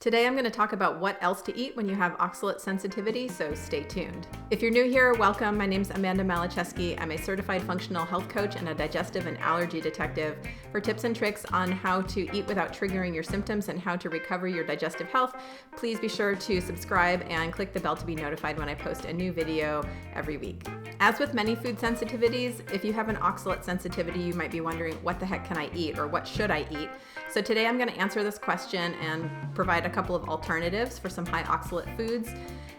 Today I'm going to talk about what else to eat when you have oxalate sensitivity, so stay tuned. If you're new here, welcome. My name's Amanda Malacheski. I'm a certified functional health coach and a digestive and allergy detective. For tips and tricks on how to eat without triggering your symptoms and how to recover your digestive health, please be sure to subscribe and click the bell to be notified when I post a new video every week. As with many food sensitivities, if you have an oxalate sensitivity, you might be wondering, what the heck can I eat or what should I eat? So today I'm going to answer this question and provide a couple of alternatives for some high oxalate foods.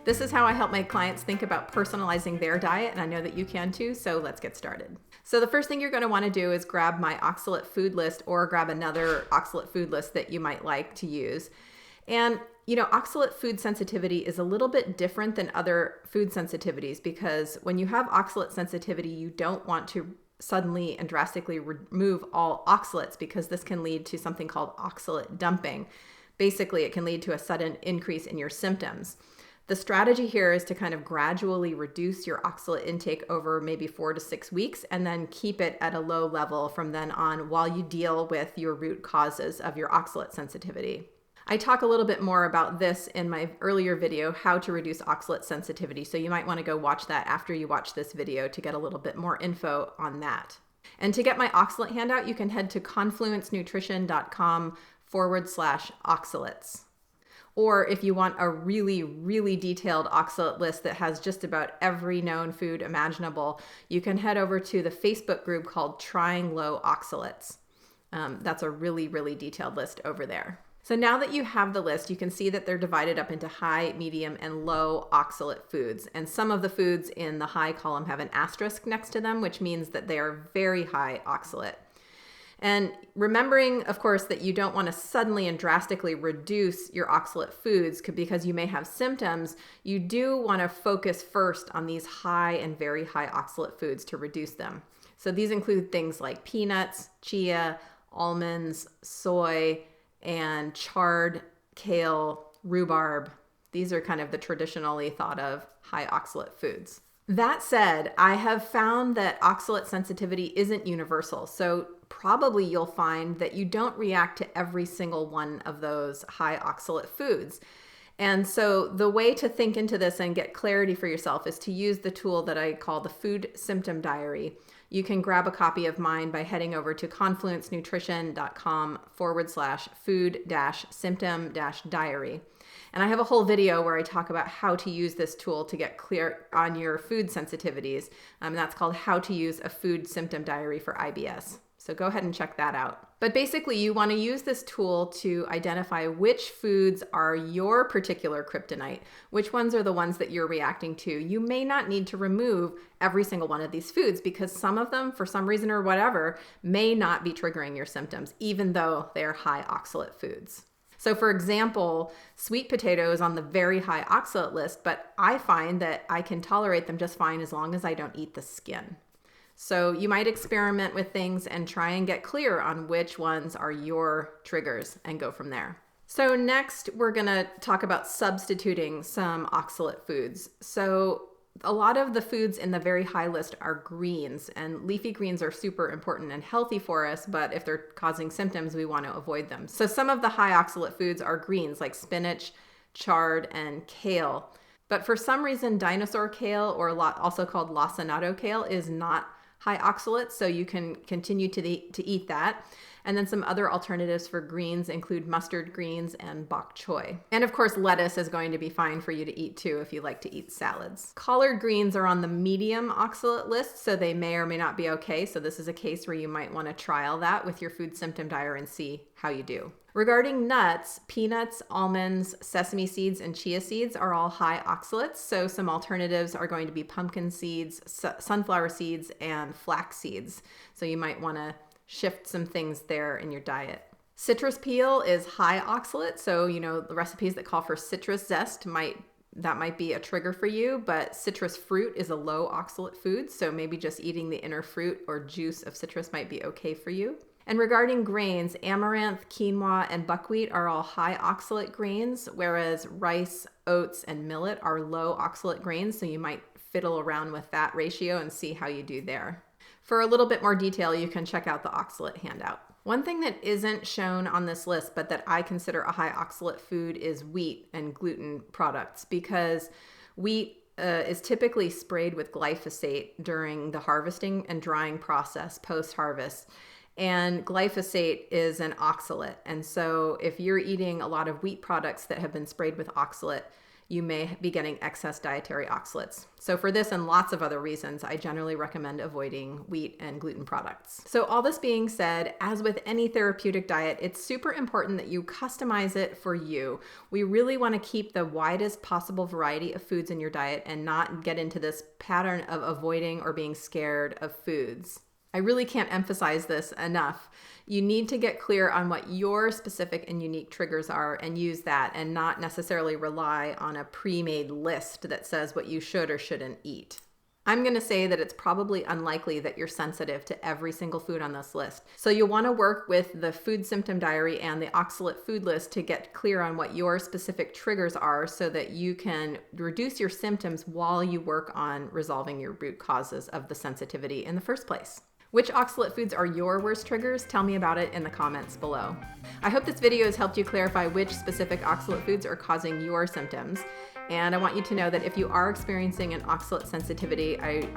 This is how I help my clients think about personalizing their diet, and I know that you can too, so let's get started. So the first thing you're going to want to do is grab my oxalate food list or grab another oxalate food list that you might like to use. And oxalate food sensitivity is a little bit different than other food sensitivities because when you have oxalate sensitivity, you don't want to suddenly and drastically remove all oxalates because this can lead to something called oxalate dumping. Basically, it can lead to a sudden increase in your symptoms. The strategy here is to kind of gradually reduce your oxalate intake over maybe 4 to 6 weeks and then keep it at a low level from then on while you deal with your root causes of your oxalate sensitivity. I talk a little bit more about this in my earlier video, how to reduce oxalate sensitivity. So you might want to go watch that after you watch this video to get a little bit more info on that. And to get my oxalate handout, you can head to confluencenutrition.com/oxalates. Or if you want a really, really detailed oxalate list that has just about every known food imaginable, you can head over to the Facebook group called Trying Low Oxalates. That's a really, really detailed list over there. So now that you have the list, you can see that they're divided up into high, medium, and low oxalate foods. And some of the foods in the high column have an asterisk next to them, which means that they are very high oxalate. And remembering, of course, that you don't want to suddenly and drastically reduce your oxalate foods because you may have symptoms, you do want to focus first on these high and very high oxalate foods to reduce them. So these include things like peanuts, chia, almonds, soy, and chard, kale, rhubarb. These are kind of the traditionally thought of high oxalate foods. That said, I have found that oxalate sensitivity isn't universal. So probably you'll find that you don't react to every single one of those high oxalate foods. And so the way to think into this and get clarity for yourself is to use the tool that I call the Food-Symptom Diary. You can grab a copy of mine by heading over to confluencenutrition.com/food-symptom-diary. And I have a whole video where I talk about how to use this tool to get clear on your food sensitivities. That's called How to Use a Food Symptom Diary for IBS. So go ahead and check that out. But basically, you want to use this tool to identify which foods are your particular kryptonite, which ones are the ones that you're reacting to. You may not need to remove every single one of these foods because some of them, for some reason or whatever, may not be triggering your symptoms, even though they are high oxalate foods. So for example, sweet potato is on the very high oxalate list, but I find that I can tolerate them just fine as long as I don't eat the skin. So you might experiment with things and try and get clear on which ones are your triggers and go from there. So next, we're going to talk about substituting some oxalate foods. So a lot of the foods in the very high list are greens, and leafy greens are super important and healthy for us, but if they're causing symptoms, we want to avoid them. So some of the high oxalate foods are greens like spinach, chard, and kale. But for some reason, dinosaur kale, or also called lacinato kale, is not high oxalate, so you can continue to eat that. And then some other alternatives for greens include mustard greens and bok choy. And of course, lettuce is going to be fine for you to eat too if you like to eat salads. Collard greens are on the medium oxalate list, so they may or may not be okay. So this is a case where you might want to trial that with your food symptom diary and see how you do. Regarding nuts, peanuts, almonds, sesame seeds, and chia seeds are all high oxalates. So some alternatives are going to be pumpkin seeds, sunflower seeds, and flax seeds. So you might want to shift some things there in your diet. Citrus peel is high oxalate. So, the recipes that call for citrus zest might be a trigger for you, but citrus fruit is a low oxalate food. So maybe just eating the inner fruit or juice of citrus might be okay for you. And regarding grains, amaranth, quinoa, and buckwheat are all high oxalate grains, whereas rice, oats, and millet are low oxalate grains. So you might fiddle around with that ratio and see how you do there. For a little bit more detail, you can check out the oxalate handout. One thing that isn't shown on this list, but that I consider a high oxalate food, is wheat and gluten products, because wheat is typically sprayed with glyphosate during the harvesting and drying process post-harvest. And glyphosate is an oxalate. And so if you're eating a lot of wheat products that have been sprayed with oxalate, you may be getting excess dietary oxalates. So for this and lots of other reasons, I generally recommend avoiding wheat and gluten products. So all this being said, as with any therapeutic diet, it's super important that you customize it for you. We really want to keep the widest possible variety of foods in your diet and not get into this pattern of avoiding or being scared of foods. I really can't emphasize this enough. You need to get clear on what your specific and unique triggers are and use that, and not necessarily rely on a pre-made list that says what you should or shouldn't eat. I'm going to say that it's probably unlikely that you're sensitive to every single food on this list. So you'll want to work with the Food-Symptom Diary and the Oxalate Food List to get clear on what your specific triggers are so that you can reduce your symptoms while you work on resolving your root causes of the sensitivity in the first place. Which oxalate foods are your worst triggers? Tell me about it in the comments below. I hope this video has helped you clarify which specific oxalate foods are causing your symptoms. And I want you to know that if you are experiencing an oxalate sensitivity, I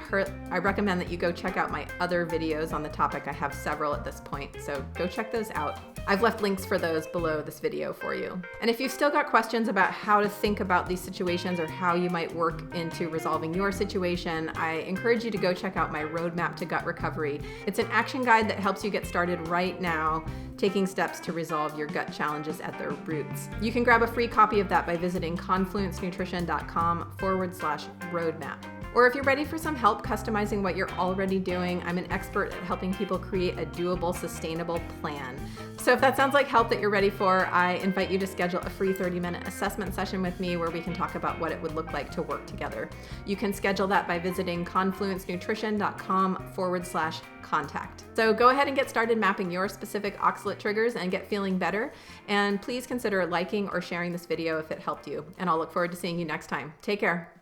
recommend that you go check out my other videos on the topic. I have several at this point, so go check those out. I've left links for those below this video for you. And if you've still got questions about how to think about these situations or how you might work into resolving your situation, I encourage you to go check out my Roadmap to Gut Recovery. It's an action guide that helps you get started right now, taking steps to resolve your gut challenges at their roots. You can grab a free copy of that by visiting confluencenutrition.com/roadmap. Or if you're ready for some help customizing what you're already doing, I'm an expert at helping people create a doable, sustainable plan. So if that sounds like help that you're ready for, I invite you to schedule a free 30-minute assessment session with me where we can talk about what it would look like to work together. You can schedule that by visiting confluencenutrition.com/contact. So go ahead and get started mapping your specific oxalate triggers and get feeling better. And please consider liking or sharing this video if it helped you. And I'll look forward to seeing you next time. Take care.